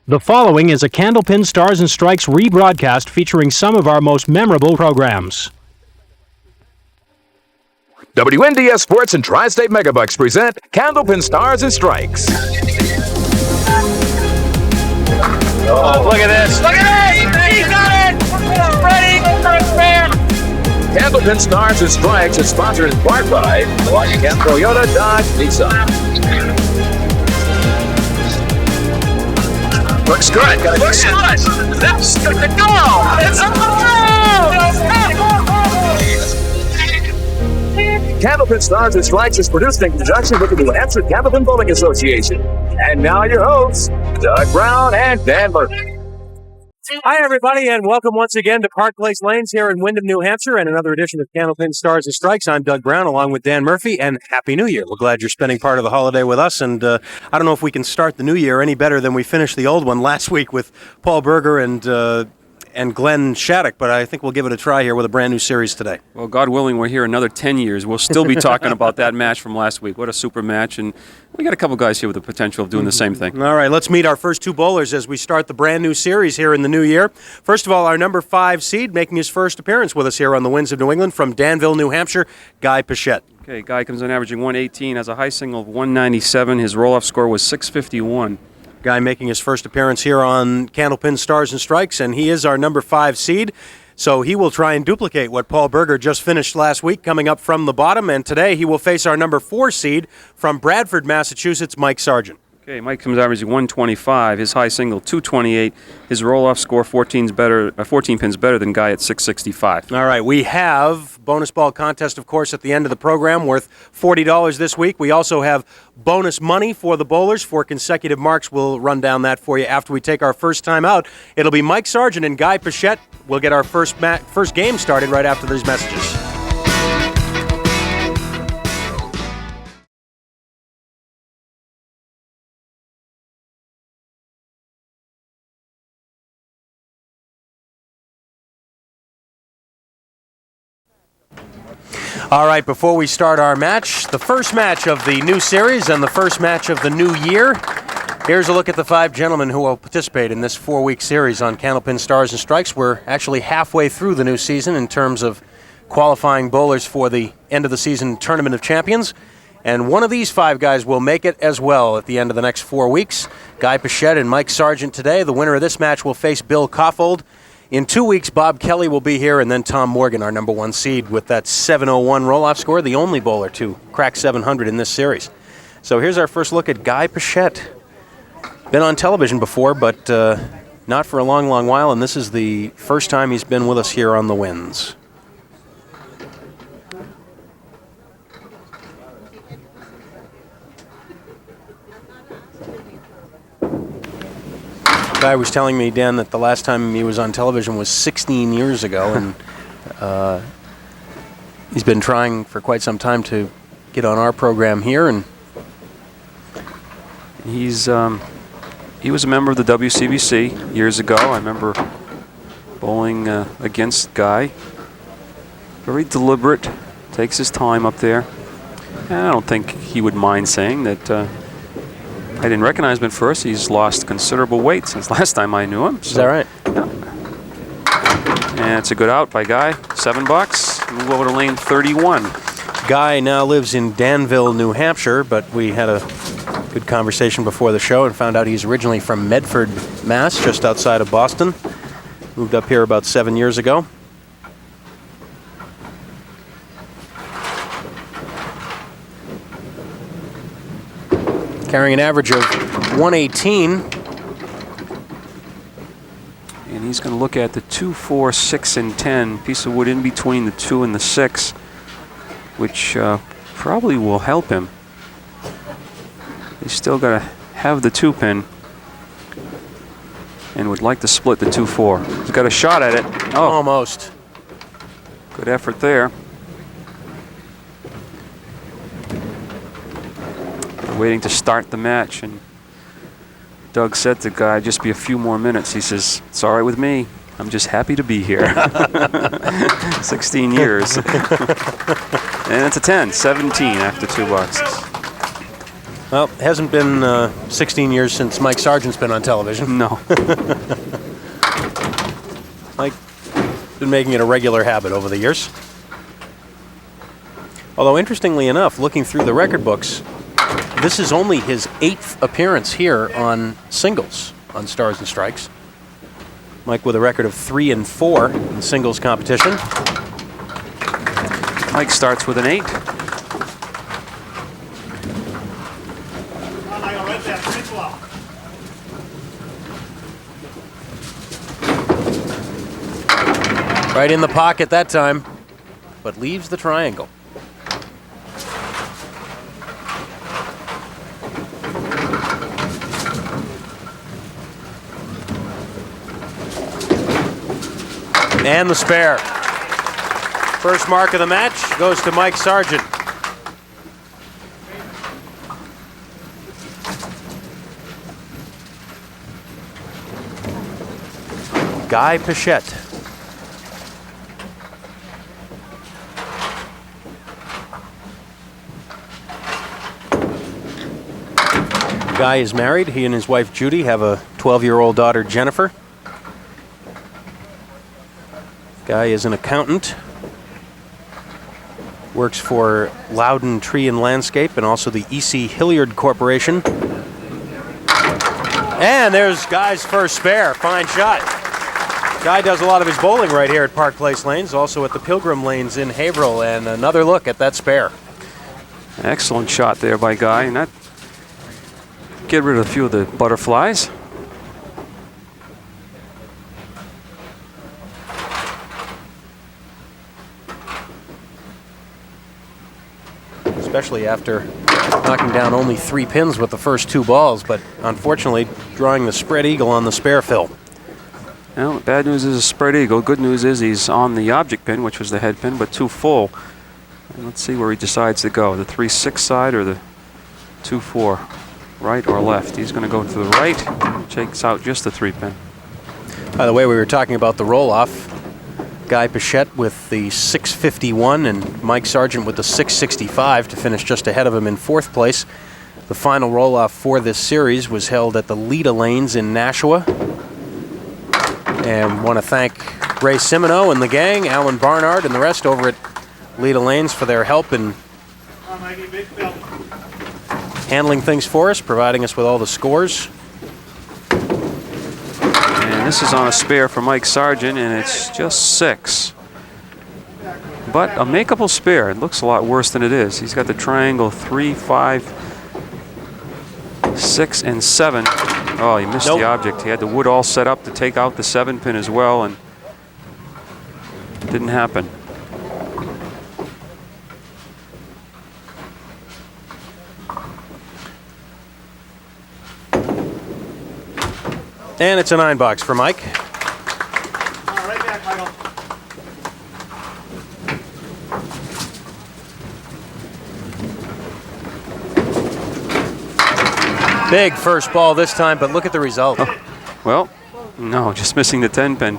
The following is a Candlepin Stars and Strikes rebroadcast featuring some of our most memorable programs. WNDS Sports and Tri-State Megabucks present Candlepin Stars and Strikes. Oh, look at this. Look at this! He got it! Ready for a spin! Candlepin Stars and Strikes is sponsored in part by Washington Toyota Dodge Nissan. Looks good. Looks good! That's good to go! It's a Candlepin Stars and Strikes is produced in conjunction with the New Hampshire Candlepin Bowling Association. And now your hosts, Doug Brown and Dan Murphy. Hi, everybody, and welcome once again to Park Place Lanes here in Windham, New Hampshire, and another edition of Candlepin Stars and Strikes. I'm Doug Brown, along with Dan Murphy, and Happy New Year. We're glad you're spending part of the holiday with us, and I don't know if we can start the new year any better than we finished the old one last week with Paul Berger and Glenn Shattuck, but I think we'll give it a try here with a brand new series today. Well, God willing, we're here another 10 years. We'll still be talking about that match from last week. What a super match, and we got a couple guys here with the potential of doing the same thing. All right, let's meet our first two bowlers as we start the brand new series here in the new year. First of all, our number 5 seed making his first appearance with us here on the Winds of New England from Danville, New Hampshire, Guy Pichette. Okay, Guy comes in averaging 118, has a high single of 197. His roll-off score was 651. Guy making his first appearance here on Candlepin Stars and Strikes, and he is our number 5 seed. So he will try and duplicate what Paul Berger just finished last week, coming up from the bottom. And today he will face our number 4 seed from Bradford, Massachusetts, Mike Sargent. Okay, Mike comes averaging 125. His high single 228. His roll-off score 14 pins better than Guy at 665. All right, we have bonus ball contest, of course, at the end of the program, worth $40 this week. We also have bonus money for the bowlers for consecutive marks. We'll run down that for you after we take our first time out. It'll be Mike Sargent and Guy Pichette. We'll get our first game started right after these messages. All right, before we start our match, the first match of the new series and the first match of the new year, here's a look at the 5 gentlemen who will participate in this 4-week series on Candlepin Stars and Strikes. We're actually halfway through the new season in terms of qualifying bowlers for the end of the season Tournament of Champions, and one of these 5 guys will make it as well at the end of the next 4 weeks. Guy Pichette and Mike Sargent today. The winner of this match will face Bill Koffold. In 2 weeks, Bob Kelly will be here, and then Tom Morgan, our number 1 seed, with that 701 roll-off score, the only bowler to crack 700 in this series. So here's our first look at Guy Pichette. Been on television before, but not for a long, long while, and this is the first time he's been with us here on the Winds. Guy was telling me, Dan, that the last time he was on television was 16 years ago, and he's been trying for quite some time to get on our program here. And he was a member of the WCBC years ago. I remember bowling against Guy. Very deliberate, takes his time up there. And I don't think he would mind saying that I didn't recognize him at first. He's lost considerable weight since last time I knew him. Is that right? Yeah. And it's a good out by Guy. $7. Move over to lane 31. Guy now lives in Danville, New Hampshire, but we had a good conversation before the show and found out he's originally from Medford, Mass., just outside of Boston. Moved up here about 7 years ago. Carrying an average of 118. And he's going to look at the 2, 4, 6, and 10. Piece of wood in between the 2 and the 6, which probably will help him. He's still got to have the 2-pin and would like to split the 2-4. He's got a shot at it. Oh, almost. Good effort there. Waiting to start the match, and Doug said to Guy, just be a few more minutes. He says, it's all right with me. I'm just happy to be here. 16 years. And it's a 10, 17 after 2 boxes. Well, it hasn't been 16 years since Mike Sargent's been on television. No. Mike's been making it a regular habit over the years. Although, interestingly enough, looking through the record books, this is only his 8th appearance here on singles on Stars and Strikes. Mike with a record of 3-4 in singles competition. Mike starts with an 8. Right in the pocket that time, but leaves the triangle. And the spare. First mark of the match goes to Mike Sargent. Guy Pichette. Guy is married. He and his wife Judy have a 12-year-old daughter, Jennifer. Guy is an accountant. Works for Loudon Tree and Landscape and also the E.C. Hilliard Corporation. And there's Guy's first spare. Fine shot. Guy does a lot of his bowling right here at Park Place Lanes, also at the Pilgrim Lanes in Haverhill. And another look at that spare. Excellent shot there by Guy, and that get rid of a few of the butterflies. Especially after knocking down only 3 pins with the first 2 balls, but unfortunately drawing the spread eagle on the spare fill. Well, bad news is a spread eagle. Good news is he's on the object pin, which was the head pin, but too full. And let's see where he decides to go, the 3-6 side or the 2-4, right or left. He's going to go to the right, takes out just the 3 pin. By the way, we were talking about the roll-off. Guy Pichette with the 651 and Mike Sargent with the 665 to finish just ahead of him in 4th place. The final roll-off for this series was held at the Leda Lanes in Nashua. And want to thank Ray Simino and the gang, Alan Barnard and the rest over at Leda Lanes for their help in handling things for us, providing us with all the scores. And this is on a spare for Mike Sargent, and it's just 6. But a makeable spare. It looks a lot worse than it is. He's got the triangle 3, 5, 6, and 7. Oh, he missed the object. He had the wood all set up to take out the 7 pin as well, and it didn't happen. And it's a 9 box for Mike. Right back, Michael. Big first ball this time, but look at the result. Oh, well, no, just missing the 10 pin.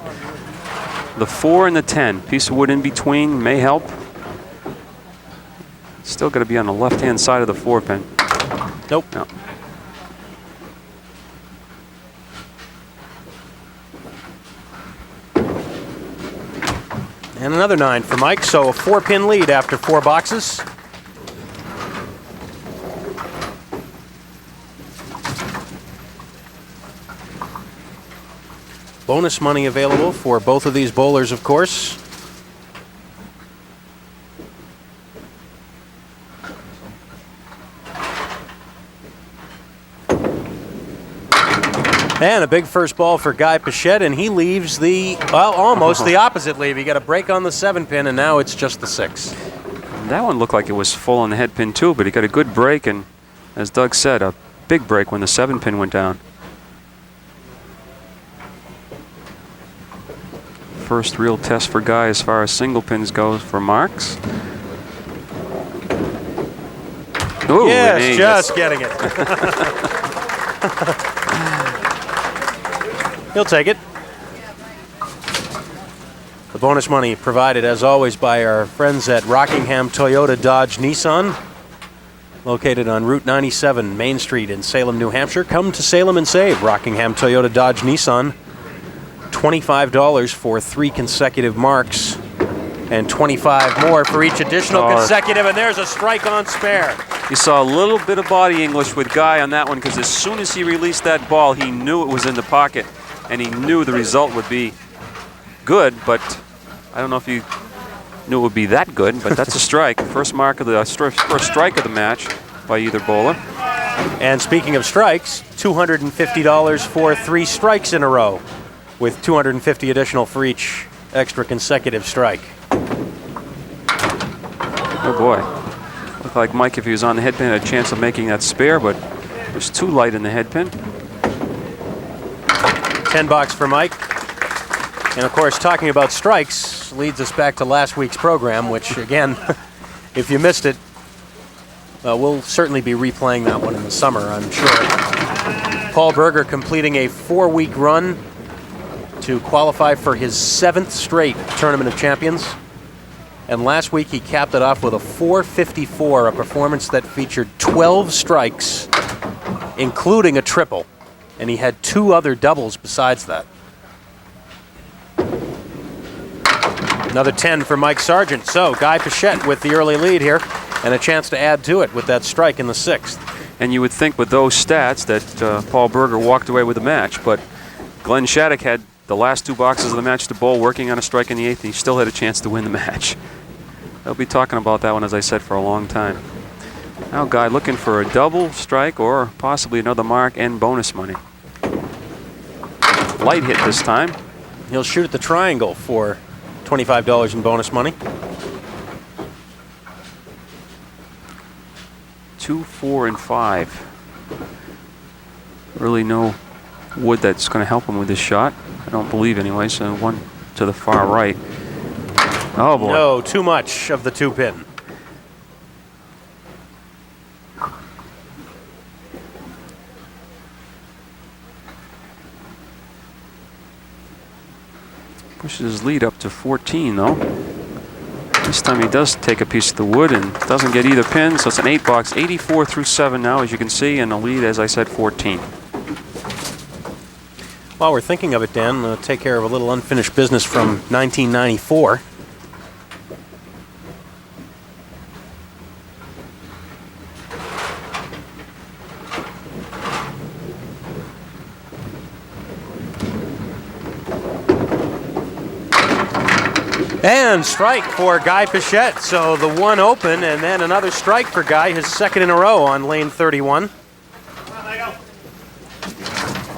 The 4 and the 10. Piece of wood in between may help. Still got to be on the left-hand side of the 4 pin. Nope. No. And another 9 for Mike, so a 4-pin lead after 4 boxes. Bonus money available for both of these bowlers, of course. And a big first ball for Guy Pichette, and he leaves the, well, almost the opposite leave. He got a break on the 7 pin, and now it's just the 6. That one looked like it was full on the head pin too, but he got a good break, and as Doug said, a big break when the 7 pin went down. First real test for Guy as far as single pins goes for marks. Ooh, yes, just getting it. He'll take it. The bonus money provided, as always, by our friends at Rockingham Toyota Dodge Nissan. located on Route 97, Main Street in Salem, New Hampshire. Come to Salem and save. Rockingham Toyota Dodge Nissan. $25 for 3 consecutive marks and 25 more for each additional consecutive, and there's a strike on spare. You saw a little bit of body English with Guy on that one, because as soon as he released that ball, he knew it was in the pocket, and he knew the result would be good, but I don't know if he knew it would be that good, but that's a strike. First strike of the match by either bowler. And speaking of strikes, $250 for 3 strikes in a row, with $250 additional for each extra consecutive strike. Oh boy. Looked like Mike, if he was on the headpin, had a chance of making that spare, but it was too light in the headpin. $10 for Mike. And of course, talking about strikes leads us back to last week's program, which again, if you missed it, we'll certainly be replaying that one in the summer, I'm sure. Paul Berger completing a 4-week run to qualify for his 7th straight Tournament of Champions. And last week he capped it off with a .454, a performance that featured 12 strikes, including a triple. And he had 2 other doubles besides that. Another 10 for Mike Sargent. So Guy Pichette with the early lead here, and a chance to add to it with that strike in the 6th. And you would think with those stats that Paul Berger walked away with the match, but Glenn Shattuck had the last 2 boxes of the match to bowl, working on a strike in the 8th, and he still had a chance to win the match. They'll be talking about that one, as I said, for a long time. Now Guy looking for a double strike or possibly another mark and bonus money. Light hit this time. He'll shoot at the triangle for $25 in bonus money. 2, 4, and 5. Really no wood that's going to help him with this shot. I don't believe anyway, so 1 to the far right. Oh boy. No, too much of the 2-pin. Pushes his lead up to 14 though. This time he does take a piece of the wood and doesn't get either pin, so it's an 8 box, 84 through 7 now, as you can see, and the lead, as I said, 14. While we're thinking of it, Dan, take care of a little unfinished business from 1994. And strike for Guy Pichette. So the 1 open and then another strike for Guy, his 2nd in a row on lane 31.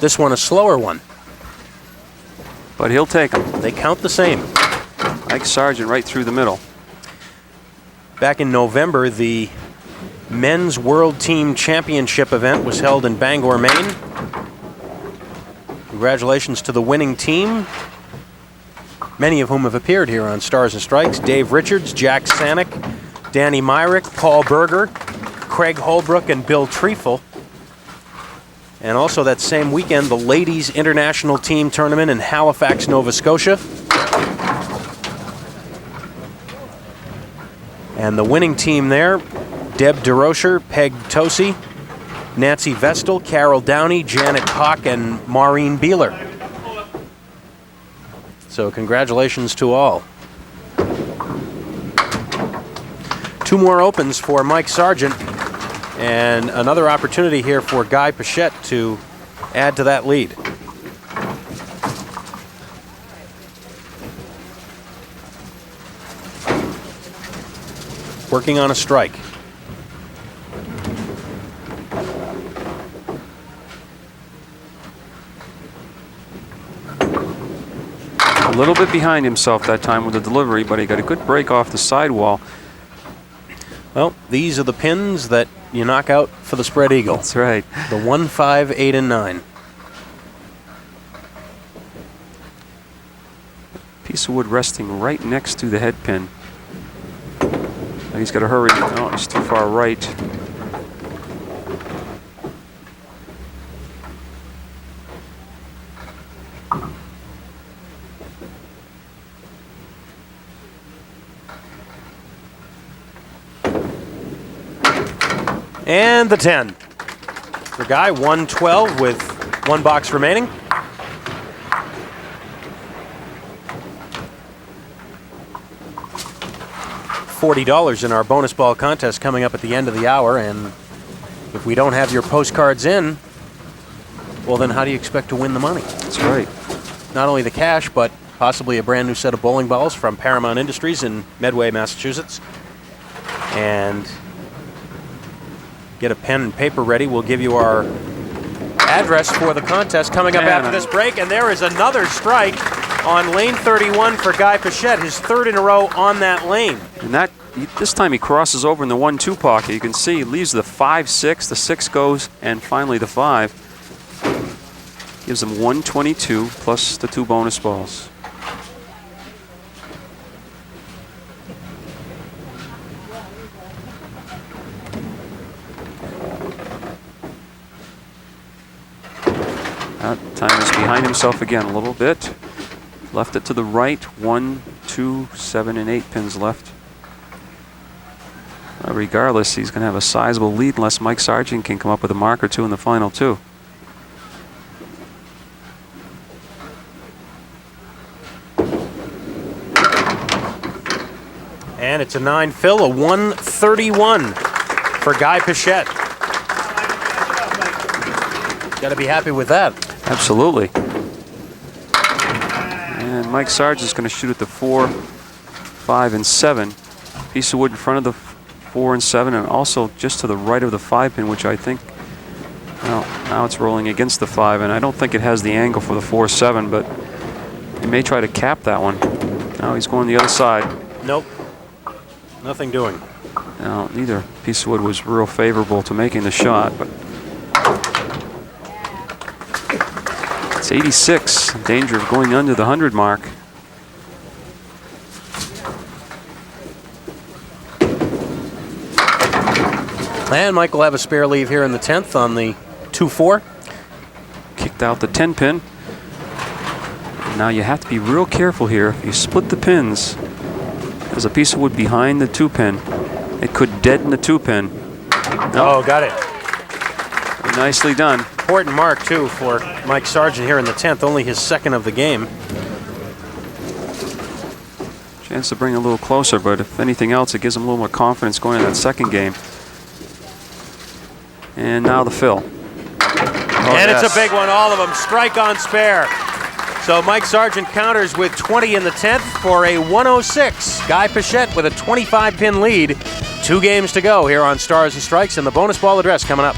This one a slower one. But he'll take them. They count the same. Mike Sargent right through the middle. Back in November, the Men's World Team Championship event was held in Bangor, Maine. Congratulations to the winning team, many of whom have appeared here on Stars and Strikes. Dave Richards, Jack Sanick, Danny Myrick, Paul Berger, Craig Holbrook, and Bill Treefel. And also that same weekend, the Ladies International Team Tournament in Halifax, Nova Scotia. And the winning team there, Deb DeRocher, Peg Tosi, Nancy Vestal, Carol Downey, Janet Hawk, and Maureen Beeler. So congratulations to all. 2 more opens for Mike Sargent, and another opportunity here for Guy Pichette to add to that lead. Working on a strike. A little bit behind himself that time with the delivery, but he got a good break off the sidewall. Well, these are the pins that you knock out for the spread eagle. That's right. The 1, 5, 8, and 9. Piece of wood resting right next to the head pin. Now he's got to hurry. Oh, he's too far right. And the 10. For Guy, 112 with 1 box remaining. $40 in our bonus ball contest coming up at the end of the hour, and if we don't have your postcards in, well then how do you expect to win the money? That's right. Not only the cash, but possibly a brand new set of bowling balls from Paramount Industries in Medway, Massachusetts. And get a pen and paper ready. We'll give you our address for the contest coming up after this break. And there is another strike on lane 31 for Guy Pichette, his 3rd in a row on that lane. And this time he crosses over in the 1-2 pocket. You can see he leaves the 5-6, the 6 goes, and finally the 5. Gives him 122 plus the 2 bonus balls. That time is behind himself again a little bit. Left it to the right. 1, 2, 7, and 8 pins left. Regardless, he's going to have a sizable lead unless Mike Sargent can come up with a mark or 2 in the final 2. And it's a 9 fill, a 131 for Guy Pichette. Got to be happy with that. Absolutely. And Mike Sargent's going to shoot at the 4, 5, and 7. Piece of wood in front of the 4 and 7, and also just to the right of the 5 pin, which I think, well, now it's rolling against the 5, and I don't think it has the angle for the 4-7, but he may try to cap that one. Now he's going the other side. Nope. Nothing doing. Now, neither piece of wood was real favorable to making the shot, but it's 86, in danger of going under the 100 mark. And Mike will have a spare leave here in the 10th on the 2-4. Kicked out the 10 pin. Now you have to be real careful here. If you split the pins, there's a piece of wood behind the 2 pin. It could deaden the 2 pin. Oh, got it. Nicely done. Important mark, too, for Mike Sargent here in the 10th, only his 2nd of the game. Chance to bring it a little closer, but if anything else, it gives him a little more confidence going into that 2nd game. And now the fill. And it's a big one, all of them. Strike on spare. So Mike Sargent counters with 20 in the 10th for a 106. Guy Pichette with a 25-pin lead. 2 games to go here on Stars and Strikes, and the bonus ball address coming up.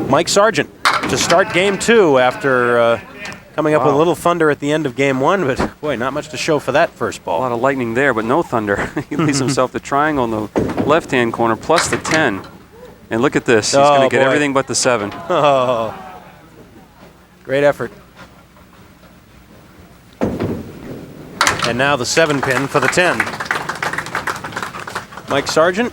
Mike Sargent to start game 2 after coming up with a little thunder at the end of game 1, but boy, not much to show for that first ball. A lot of lightning there, but no thunder. He leaves himself the triangle in the left-hand corner plus the 10. And look at this. He's going to get everything but the 7. Oh, great effort. And now the 7 pin for the 10. Mike Sargent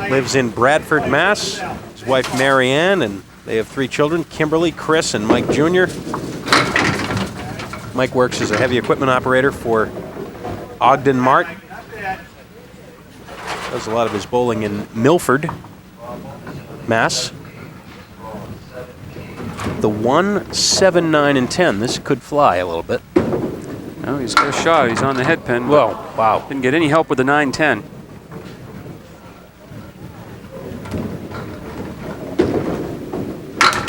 lives in Bradford, Mass. His wife, Mary Ann, and they have 3 children, Kimberly, Chris, and Mike Jr. Mike works as a heavy equipment operator for Ogden Mart. Does a lot of his bowling in Milford, Mass. The 1, 7, 9, and 10. This could fly a little bit. No, he's got a shot. He's on the head pin. Whoa, wow. Didn't get any help with the 9-10.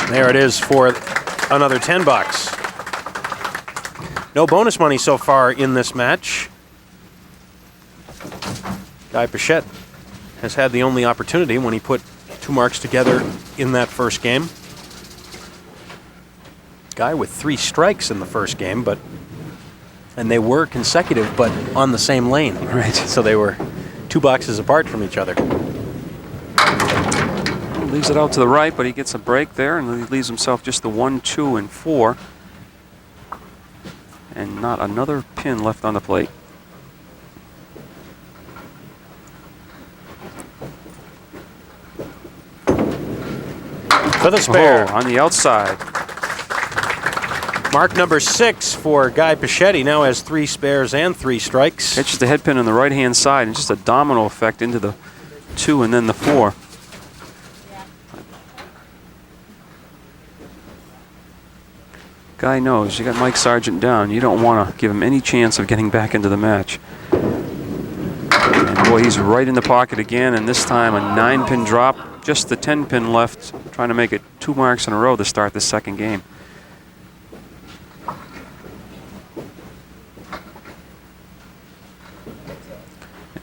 There it is for another 10 bucks. No bonus money so far in this match. Guy Pichette has had the only opportunity when he put 2 marks together in that first game. Guy with 3 strikes in the first game, and they were consecutive, but on the same lane. Right. So they were 2 boxes apart from each other. Leaves it out to the right, but he gets a break there, and he leaves himself just the 1, 2, and 4. And not another pin left on the plate. for the spare. On the outside. Mark number 6 for Guy Pichette. He now has 3 spares and 3 strikes. Catches the head pin on the right-hand side, and just a domino effect into the 2 and then the 4. Guy knows you got Mike Sargent down. You don't want to give him any chance of getting back into the match. And boy, he's right in the pocket again, and this time a 9-pin drop. Just the 10-pin left, trying to make it 2 marks in a row to start the second game.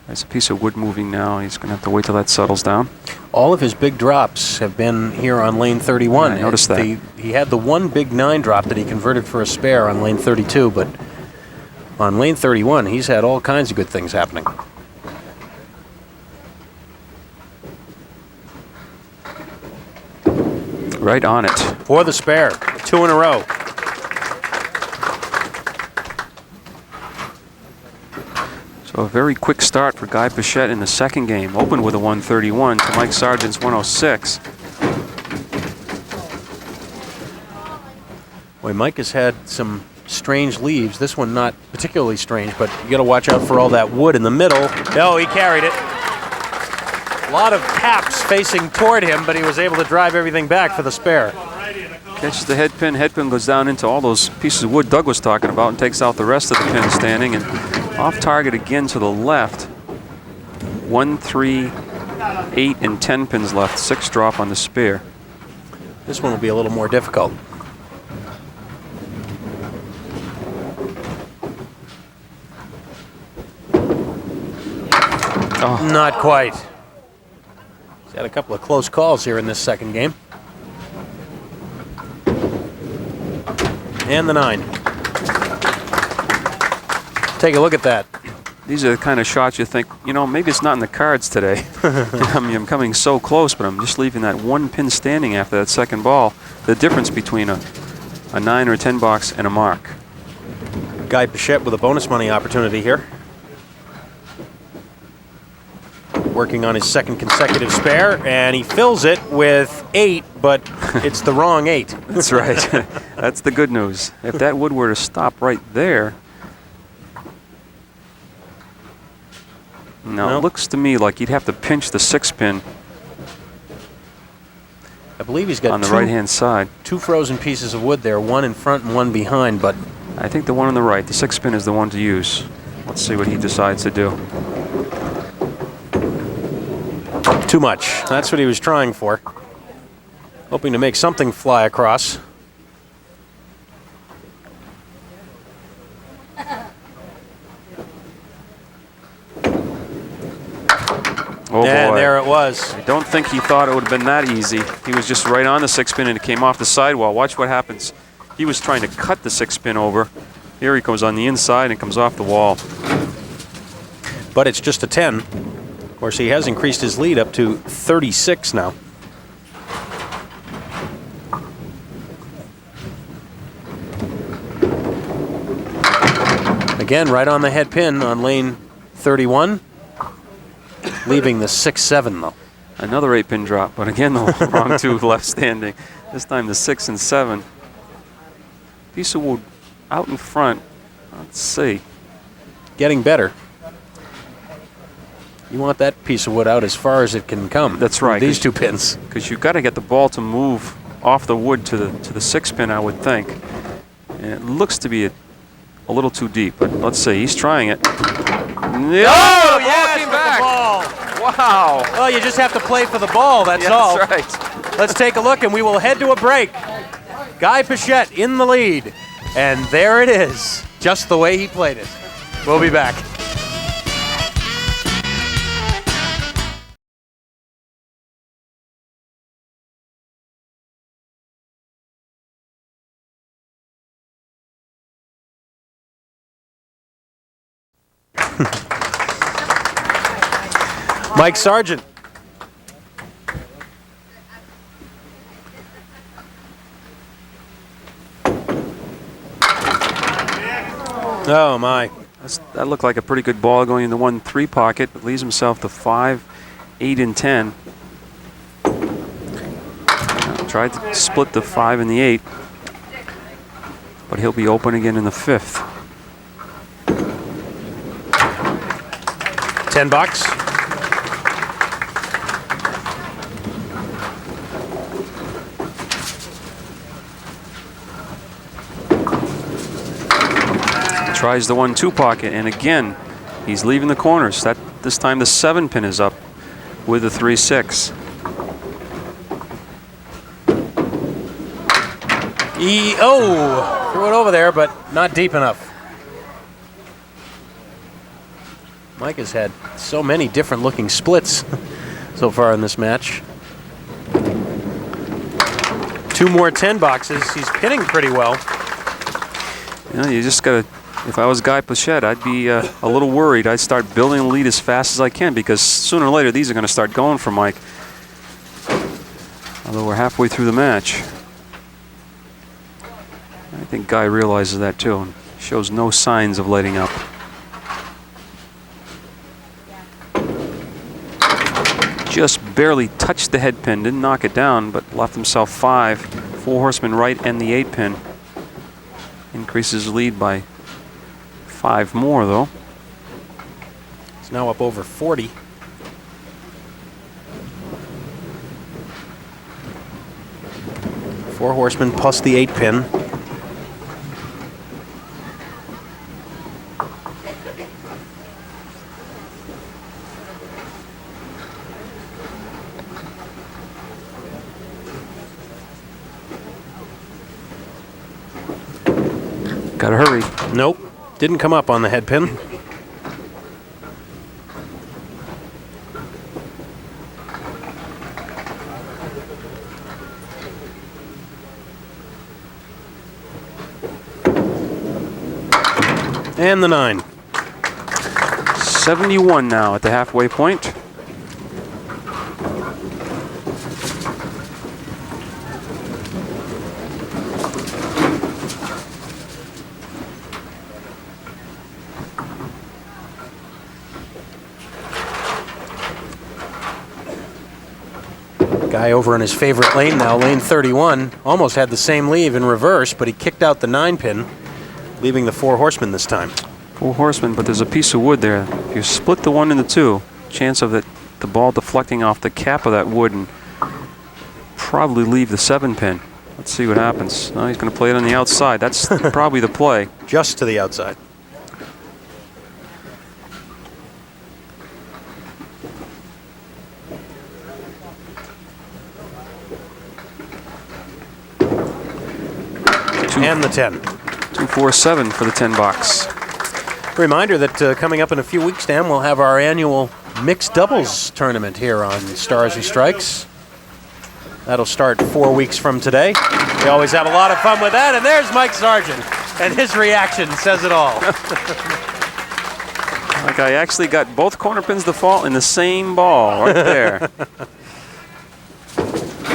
There's a piece of wood moving now. He's going to have to wait till that settles down. All of his big drops have been here on lane 31. Yeah, I noticed that. He had the one big 9 drop that he converted for a spare on lane 32, but on lane 31, he's had all kinds of good things happening. Right on it. For the spare, 2 in a row. So a very quick start for Guy Pichette in the second game. Opened with a 131 to Mike Sargent's 106. Boy, Mike has had some strange leaves. This one not particularly strange, but you got to watch out for all that wood in the middle. No, he carried it. A lot of taps facing toward him, but he was able to drive everything back for the spare. Catches the head pin. Head pin goes down into all those pieces of wood Doug was talking about and takes out the rest of the pin standing. And off target again to the left. 1, 3, 8, and 10 pins left. 6 drop on the spare. This one will be a little more difficult. Oh. Not quite. He's had a couple of close calls here in this second game. And the 9. Take a look at that. These are the kind of shots you think, you know, maybe it's not in the cards today. I mean, I'm coming so close, but I'm just leaving that 1 pin standing after that second ball. The difference between a 9 or a 10 box and a mark. Guy Pichette with a bonus money opportunity here. Working on his second consecutive spare, and he fills it with 8, but it's the wrong 8. That's right. That's the good news. If that wood were to stop right there, now it looks to me like you'd have to pinch the 6-pin I believe he's got on the right-hand side. 2 frozen pieces of wood there, 1 in front and 1 behind, but I think the one on the right, the 6-pin, is the one to use. Let's see what he decides to do. too much. That's what he was trying for. Hoping to make something fly across. Oh, and boy. there it was. I don't think he thought it would have been that easy. He was just right on the 6-pin and it came off the sidewall. Watch what happens. He was trying to cut the 6-pin over. Here he goes on the inside and comes off the wall. But it's just a 10. Of course, he has increased his lead up to 36 now. Again, right on the head pin on lane 31. Leaving the 6-7 though. Another 8-pin drop, but again the wrong two left standing. This time the 6 and 7. Piece of wood out in front. Let's see. Getting better. You want that piece of wood out as far as it can come. That's right. These two pins. Because you've got to get the ball to move off the wood to the 6-pin, I would think. And it looks to be a little too deep, but let's see. He's trying it. Oh, yes, came back. The ball. Wow. Well, you just have to play for the ball, that's all. That's right. Let's take a look, and we will head to a break. Guy Pichette in the lead. And there it is, just the way he played it. We'll be back. Mike Sargent. Oh, my. That looked like a pretty good ball going in the 1-3 pocket, but leaves himself to 5, 8, and 10. Now, Tried to split the 5 and the 8, but he'll be open again in the 5th. 10 bucks. Tries the 1-2 pocket, and again, he's leaving the corners. This time the 7 pin is up with the 3-6. Threw it over there, but not deep enough. Mike has had so many different looking splits so far in this match. 2 more 10 boxes. He's pinning pretty well. You know, you just gotta. If I was Guy Pichette, I'd be a little worried. I'd start building a lead as fast as I can, because sooner or later these are going to start going for Mike. Although we're halfway through the match. I think Guy realizes that too and shows no signs of letting up. Just barely touched the head pin, didn't knock it down, but left himself 5. 4 horsemen right and the 8 pin. Increases his lead by 5 more, though. He's now up over 40. Four horsemen plus the 8 pin. Gotta hurry. Nope, didn't come up on the head pin. And the 9. 71 now at the halfway point. Guy over in his favorite lane now, lane 31. Almost had the same leave in reverse, but he kicked out the 9 pin, leaving the 4 horsemen this time. 4 horsemen, but there's a piece of wood there. If you split the 1 and the 2, chance of the ball deflecting off the cap of that wood and probably leave the 7 pin. Let's see what happens. No, he's going to play it on the outside. That's probably the play. Just to the outside. And the 10. 247 for the 10 box. Reminder that coming up in a few weeks, Dan, we'll have our annual mixed doubles tournament here on Stars and Strikes. That'll start 4 weeks from today. We always have a lot of fun with that, and there's Mike Sargent, and his reaction says it all. Like, I actually got both corner pins to fall in the same ball right there.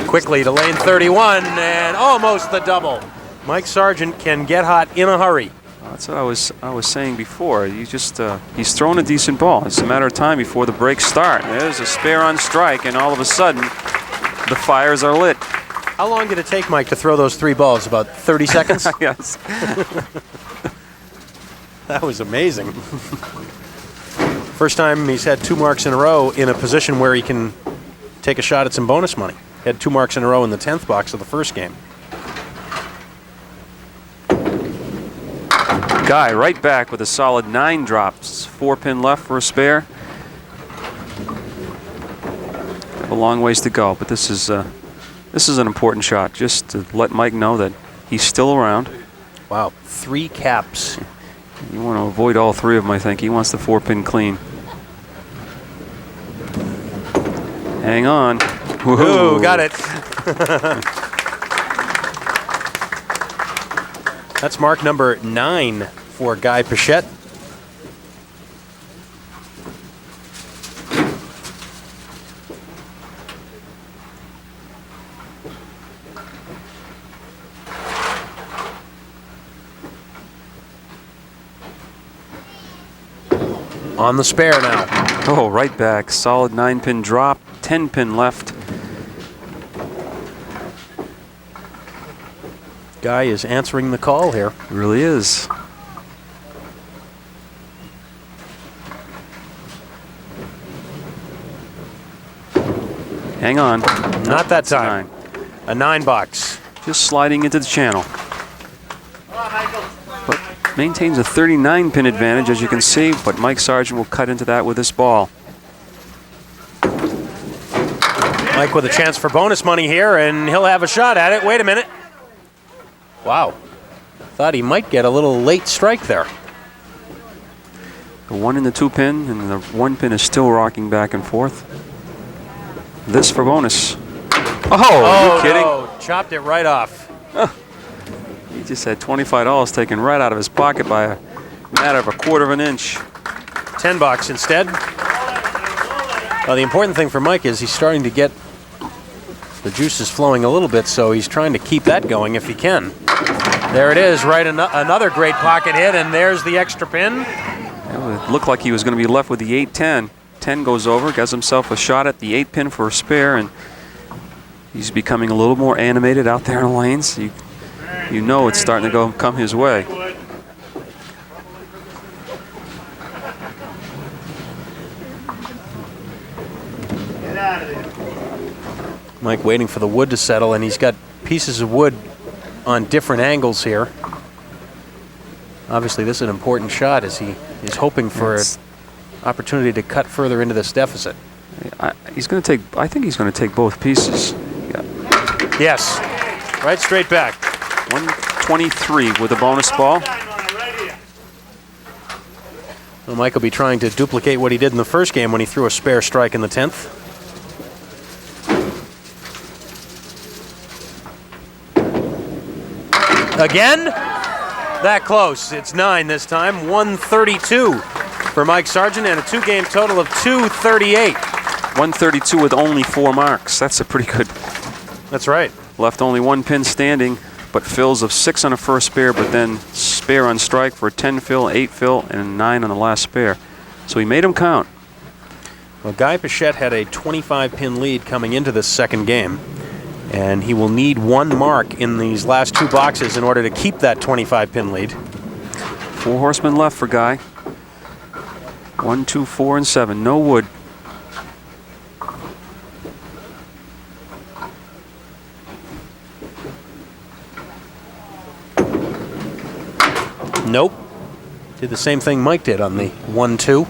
Quickly to lane 31, and almost the double. Mike Sargent can get hot in a hurry. That's what I was saying before. You just he's throwing a decent ball. It's a matter of time before the breaks start. There's a spare on strike, and all of a sudden, the fires are lit. How long did it take Mike to throw those 3 balls? About 30 seconds? Yes. That was amazing. First time he's had 2 marks in a row in a position where he can take a shot at some bonus money. He had 2 marks in a row in the 10th box of the first game. Guy right back with a solid 9 drops. 4 pin left for a spare. Have a long ways to go, but this is an important shot, just to let Mike know that he's still around. Wow, 3 caps. You want to avoid all 3 of them, I think. He wants the 4 pin clean. Hang on. Woohoo, got it. That's mark number 9 for Guy Pichette. On the spare now. Oh, right back. Solid 9 pin drop. 10 pin left. Guy is answering the call here. Really is. Hang on. Not that time. A 9 box. Just sliding into the channel. But maintains a 39 pin advantage, as you can see, but Mike Sargent will cut into that with this ball. Mike with a chance for bonus money here, and he'll have a shot at it. Wait a minute. Wow. Thought he might get a little late strike there. The 1 and the 2 pin, and the 1 pin is still rocking back and forth. This for bonus. Oh, are you kidding? No. Chopped it right off. He just had $25 taken right out of his pocket by a matter of a quarter of an inch. 10 bucks instead. Well, the important thing for Mike is he's starting to get the juices flowing a little bit, so he's trying to keep that going if he can. There it is, right, another great pocket hit, and there's the extra pin. It looked like he was going to be left with the 8-10. 10 goes over, gets himself a shot at the 8 pin for a spare, and he's becoming a little more animated out there in the lanes. You know it's starting to come his way. Mike waiting for the wood to settle, and he's got pieces of wood on different angles here. Obviously, this is an important shot as he is hoping for an opportunity to cut further into this deficit. I think he's going to take both pieces. Yeah. Yes, right straight back. 123 with a bonus ball. Well, Mike will be trying to duplicate what he did in the first game when he threw a spare strike in the 10th. Again? That close. It's 9 this time. 132 for Mike Sargent and a 2-game total of 238. 132 with only 4 marks. That's a pretty good. That's right. Left only 1 pin standing, but fills of 6 on the first spare, but then spare on strike for a 10 fill, 8 fill, and 9 on the last spare. So he made them count. Well, Guy Pichette had a 25-pin lead coming into this second game, and he will need 1 mark in these last 2 boxes in order to keep that 25-pin lead. 4 horsemen left for Guy. 1, 2, 4, and 7. No wood. Nope. Did the same thing Mike did on the 1-2.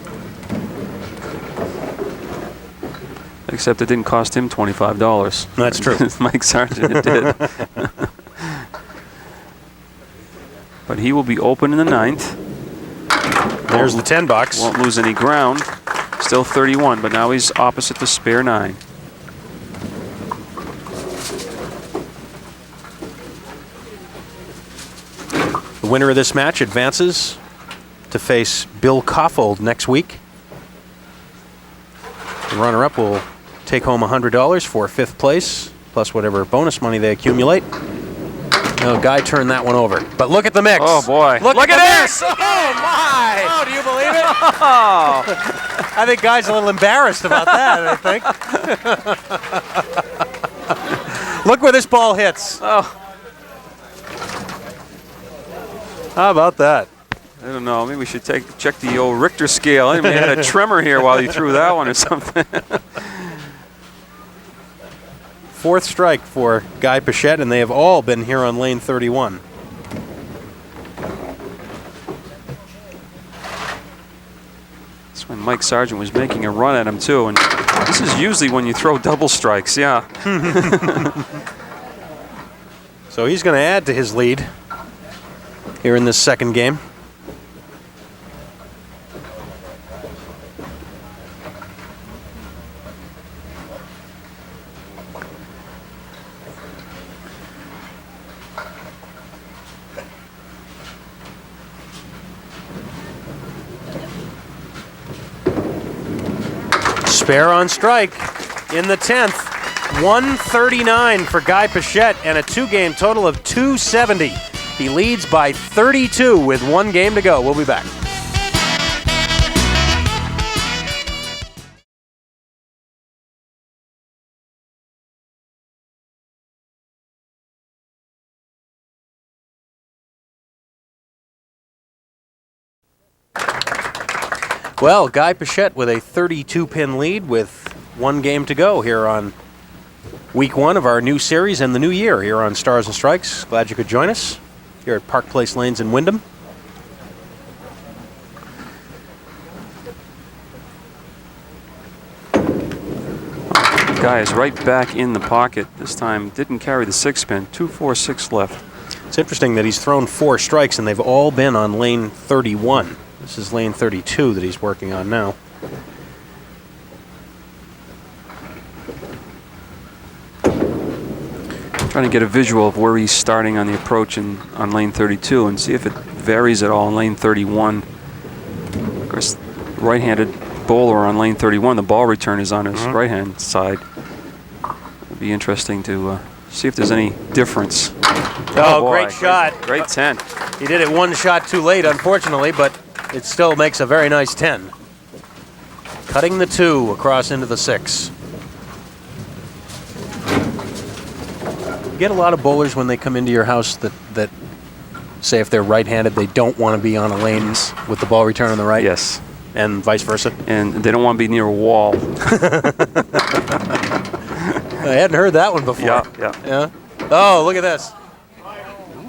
Except it didn't cost him $25. That's true. Mike Sargent, it did. But he will be open in the 9th. There's the 10 bucks. Won't lose any ground. Still 31, but now he's opposite the spare 9. The winner of this match advances to face Bill Koffold next week. The runner-up will take home $100 for 5th place, plus whatever bonus money they accumulate. Oh, Guy turned that one over. But look at the mix. Oh, boy. Look at this! Oh, my! Oh, do you believe it? Oh. I think Guy's a little embarrassed about that, I think. Look where this ball hits. Oh. How about that? I don't know. Maybe we should check the old Richter scale. I mean, he had a tremor here while he threw that one or something. 4th strike for Guy Pichette, and they have all been here on lane 31. That's when Mike Sargent was making a run at him, too. And this is usually when you throw double strikes, yeah. So he's going to add to his lead here in this second game. Spare on strike in the 10th. 139 for Guy Pichette and a 2-game total of 270. He leads by 32 with 1 game to go. We'll be back. Well, Guy Pichette with a 32-pin lead with one game to go here on week one of our new series and the new year here on Stars and Strikes. Glad you could join us here at Park Place Lanes in Windham. Guy is right back in the pocket. This time didn't carry the 6-pin. 2-4-6 left. It's interesting that he's thrown 4 strikes and they've all been on lane 31. This is lane 32 that he's working on now. Trying to get a visual of where he's starting on the approach on lane 32 and see if it varies at all on lane 31. Of course, right-handed bowler on lane 31, the ball return is on his right-hand side. It'd be interesting to see if there's any difference. Oh, great shot. Great 10. He did it one shot too late, unfortunately, but it still makes a very nice 10. Cutting the 2 across into the 6. You get a lot of bowlers when they come into your house that say if they're right-handed, they don't want to be on a lane with the ball return on the right. Yes. And vice versa. And they don't want to be near a wall. I hadn't heard that one before. Yeah. Oh, look at this.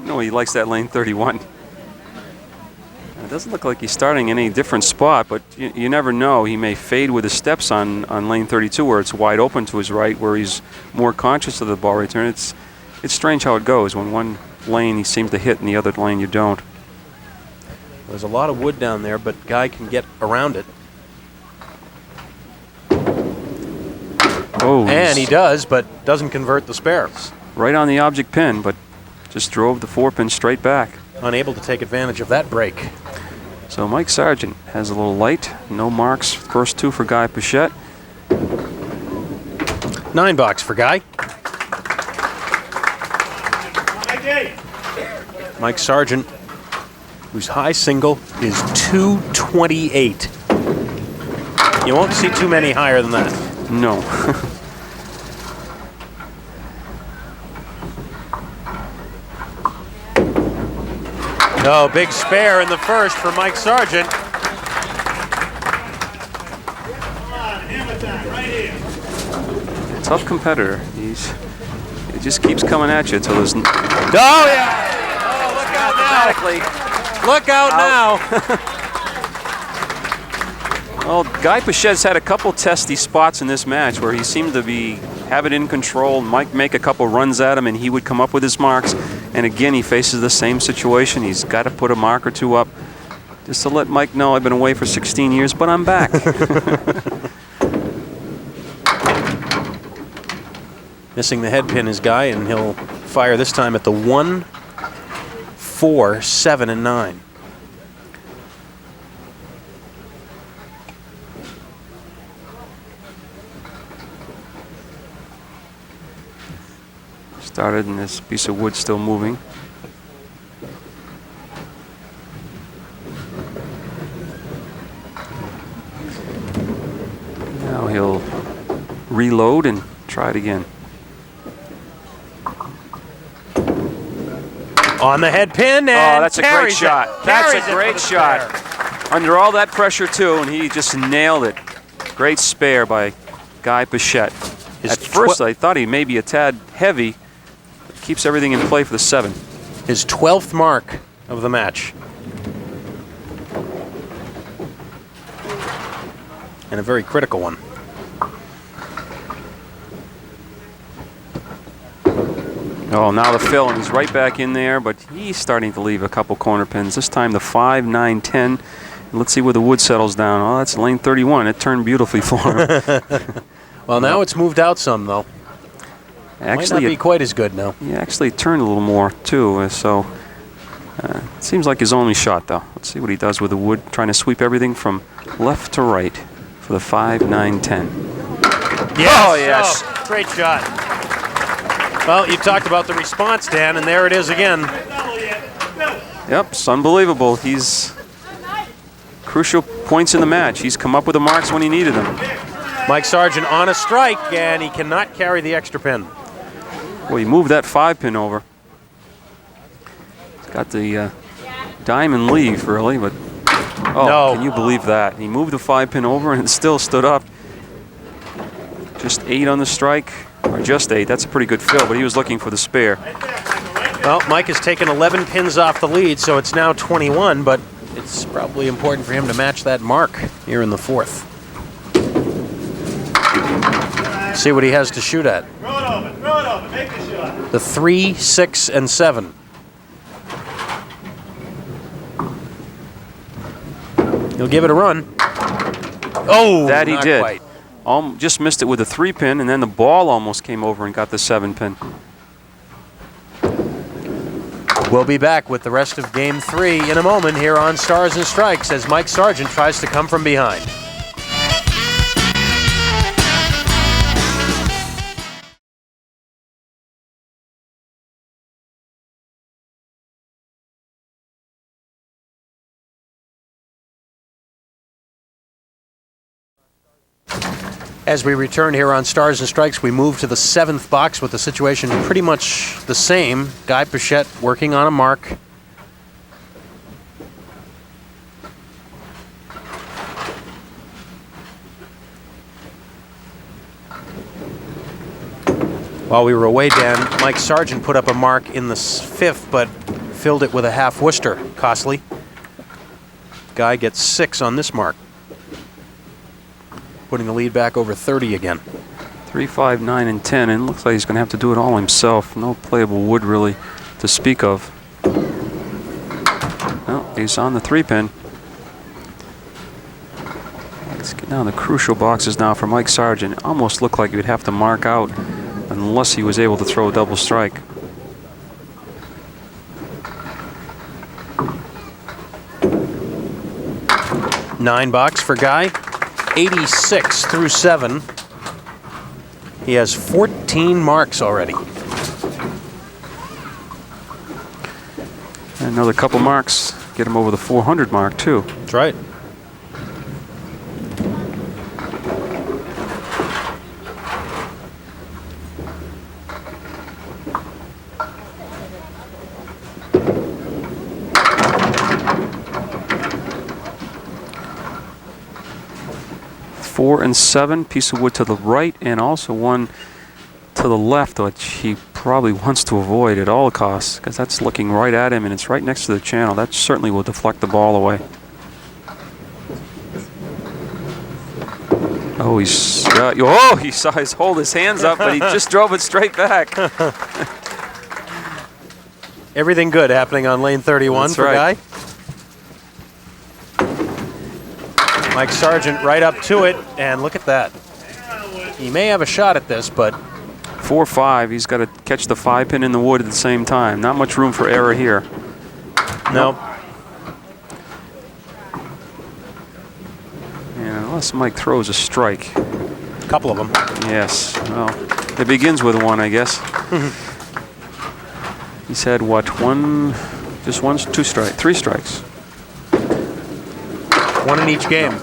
No, he likes that lane 31. It doesn't look like he's starting any different spot, but you never know. He may fade with his steps on lane 32 where it's wide open to his right, where he's more conscious of the ball return. It's strange how it goes. When one lane he seems to hit and the other lane you don't. There's a lot of wood down there, but Guy can get around it. Oh, and he does, but doesn't convert the spare. Right on the object pin, but just drove the 4-pin straight back. Unable to take advantage of that break. So Mike Sargent has a little light. No marks. First 2 for Guy Pichette. 9 box for Guy. Mike Sargent, whose high single is 228. You won't see too many higher than that. No. Oh, big spare in the first for Mike Sargent. Tough competitor. He just keeps coming at you until there's. Oh yeah! Oh, look out now! Look out now! Well, Guy Pichette's had a couple testy spots in this match where he seemed to have it in control. Mike make a couple runs at him and he would come up with his marks. And again, he faces the same situation. He's got to put a mark or 2 up just to let Mike know I've been away for 16 years, but I'm back. Missing the head pin is Guy, and he'll fire this time at the 1, 4, 7, and 9. Started and this piece of wood still moving. Now he'll reload and try it again. On the head pin, and that's a great shot. That's a great shot. Under all that pressure too, and he just nailed it. Great spare by Guy Pichette. At first I thought he may be a tad heavy. Keeps everything in play for the 7. His 12th mark of the match. And a very critical one. Oh, now the fill, and he's right back in there, but he's starting to leave a couple corner pins. This time the 5, 9, 10. And let's see where the wood settles down. Oh, that's lane 31. It turned beautifully for him. Well, now it's moved out some, though. Actually, might not be quite as good now. Yeah, actually it turned a little more too, so it seems like his only shot though. Let's see what he does with the wood, trying to sweep everything from left to right for the 5, 9, 10. Yes. Oh, yes. Oh, great shot. Well, you talked about the response, Dan, and there it is again. Yep, it's unbelievable. He's crucial points in the match. He's come up with the marks when he needed them. Mike Sargent on a strike, and he cannot carry the extra pin. Well, he moved that 5-pin over. He's got the diamond leaf, really, but Oh, No. can you believe that? He moved the 5-pin over and it still stood up. Just 8 on the strike, or just 8. That's a pretty good fill, but he was looking for the spare. Well, Mike has taken 11 pins off the lead, so it's now 21, but it's probably important for him to match that mark here in the 4th. See what he has to shoot at. Throw it over, make the shot. The 3, 6, and 7. He'll give it a run. Oh, That he not did. quite. Just missed it with the 3-pin, and then the ball almost came over and got the 7-pin. We'll be back with the rest of Game 3 in a moment here on Stars and Strikes as Mike Sargent tries to come from behind. As we return here on Stars and Strikes, we move to the 7th box with the situation pretty much the same. Guy Pichette working on a mark. While we were away, Dan, Mike Sargent put up a mark in the 5th, but filled it with a half Worcester. Costly. Guy gets 6 on this mark, putting the lead back over 30 again. 3, 5, 9, and 10, and it looks like he's going to have to do it all himself. No playable wood really to speak of. Well, he's on the 3-pin. Let's get down the crucial boxes now for Mike Sargent. It almost looked like he would have to mark out unless he was able to throw a double strike. Nine box for Guy. 86 through 7. He has 14 marks already. And another couple marks, get him over the 400 mark too. That's right. Four and 7, piece of wood to the right, and also one to the left, which he probably wants to avoid at all costs, because that's looking right at him, and it's right next to the channel. That certainly will deflect the ball away. Oh, he saw his hold his hands up, but he just drove it straight back. Everything good happening on lane 31 That's for right. Guy. Mike Sargent right up to it, and look at that. He may have a shot at this, but 4-5, he's got to catch the 5-pin in the wood at the same time. Not much room for error here. no. And unless Mike throws a strike. A couple of them. Yes, well, it begins with one, I guess. He's had what, three strikes. One in each game.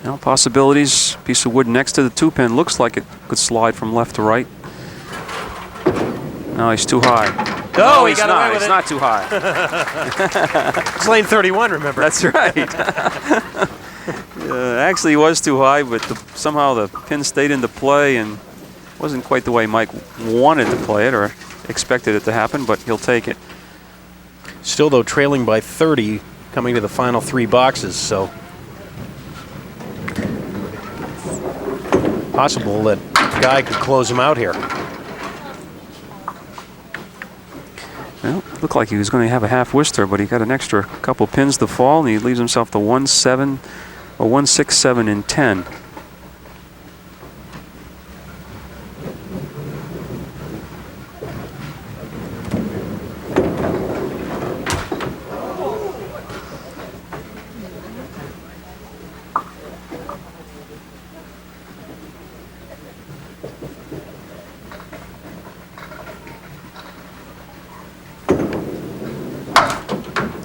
Now possibilities, piece of wood next to the 2-pin, looks like it could slide from left to right. No, he's too high. Oh, he he's got not, away with he's it. not too high. It's lane 31, remember? That's right. Actually, he was too high, but somehow the pin stayed into play and wasn't quite the way Mike wanted to play it or expected it to happen, but he'll take it. Still, though, trailing by 30 coming to the final 3 boxes, so possible that Guy could close him out here. Well, looked like he was going to have a half Worcester, but he got an extra couple pins to fall, and he leaves himself to 1, 7, or 1, 6, 7, and 10.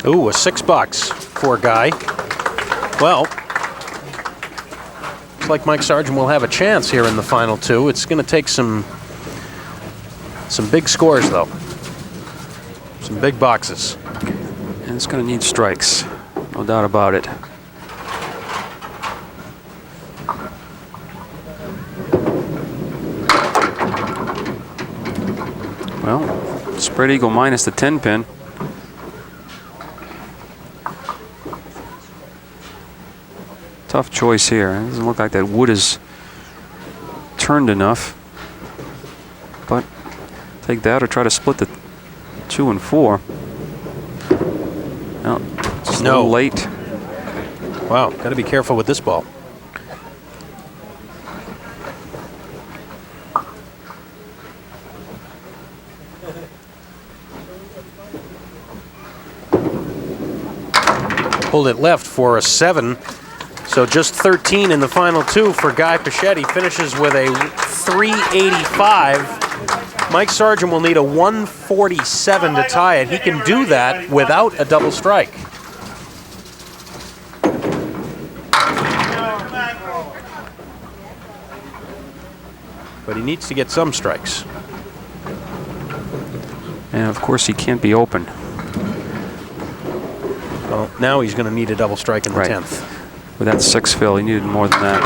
Ooh, a 6 box for Guy. Well, looks like Mike Sargent will have a chance here in the final 2. It's going to take some big scores, though. Some big boxes. And it's going to need strikes. No doubt about it. Well, spread eagle minus the 10 pin. Tough choice here. It doesn't look like that wood is turned enough. But take that or try to split the 2 and 4. No, just a little late. Wow, got to be careful with this ball. Pulled it left for a 7. So just 13 in the final 2 for Guy Pichette. He finishes with a 385. Mike Sargent will need a 147 to tie it. He can do that without a double strike. But he needs to get some strikes. And of course he can't be open. Well, now he's going to need a double strike in the Right. 10th. With that 6 fill, he needed more than that.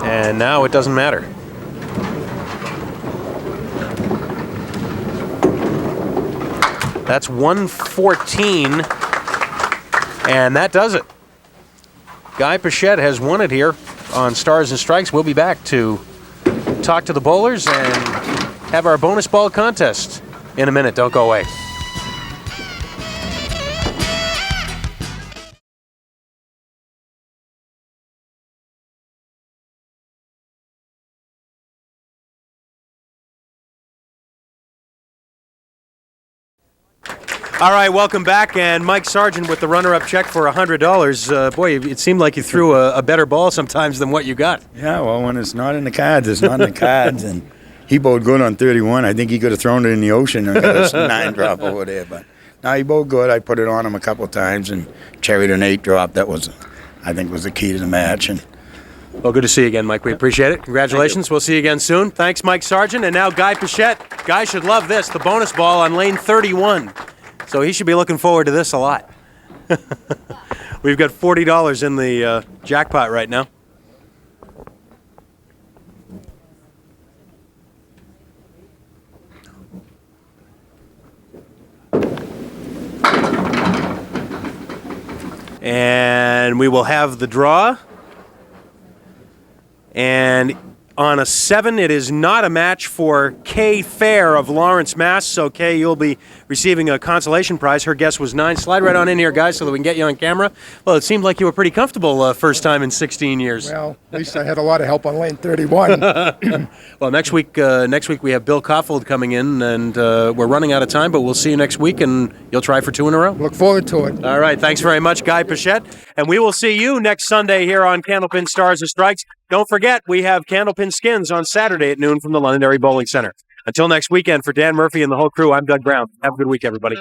And now it doesn't matter. That's 114, and that does it. Guy Pichette has won it here on Stars and Strikes. We'll be back to talk to the bowlers and have our bonus ball contest in a minute. Don't go away. All right, welcome back, and Mike Sargent with the runner-up check for $100. Boy, it seemed like you threw a better ball sometimes than what you got. Yeah, well, when it's not in the cards, it's not in the cards. And he bowled good on 31. I think he could have thrown it in the ocean and got a 9 drop over there. But no, he bowled good. I put it on him a couple of times and carried an 8 drop. That was, I think, was the key to the match. And well, good to see you again, Mike. We appreciate it. Congratulations. We'll see you again soon. Thanks, Mike Sargent. And now Guy Pichette. Guy should love this, the bonus ball on lane 31. So he should be looking forward to this a lot. We've got $40 in the jackpot right now. And we will have the draw. And on a 7, it is not a match for Kay Fair of Lawrence, Mass. So, Kay, you'll be receiving a consolation prize. Her guess was 9. Slide right on in here, guys, so that we can get you on camera. Well, it seemed like you were pretty comfortable first time in 16 years. Well, at least I had a lot of help on lane 31. Well, next week we have Bill Koffold coming in, and we're running out of time, but we'll see you next week, and you'll try for 2 in a row. Look forward to it. All right, thanks very much, Guy Pichette. And we will see you next Sunday here on Candlepin Stars and Strikes. Don't forget, we have Candlepin Skins on Saturday at noon from the Londonderry Bowling Center. Until next weekend, for Dan Murphy and the whole crew, I'm Doug Brown. Have a good week, everybody.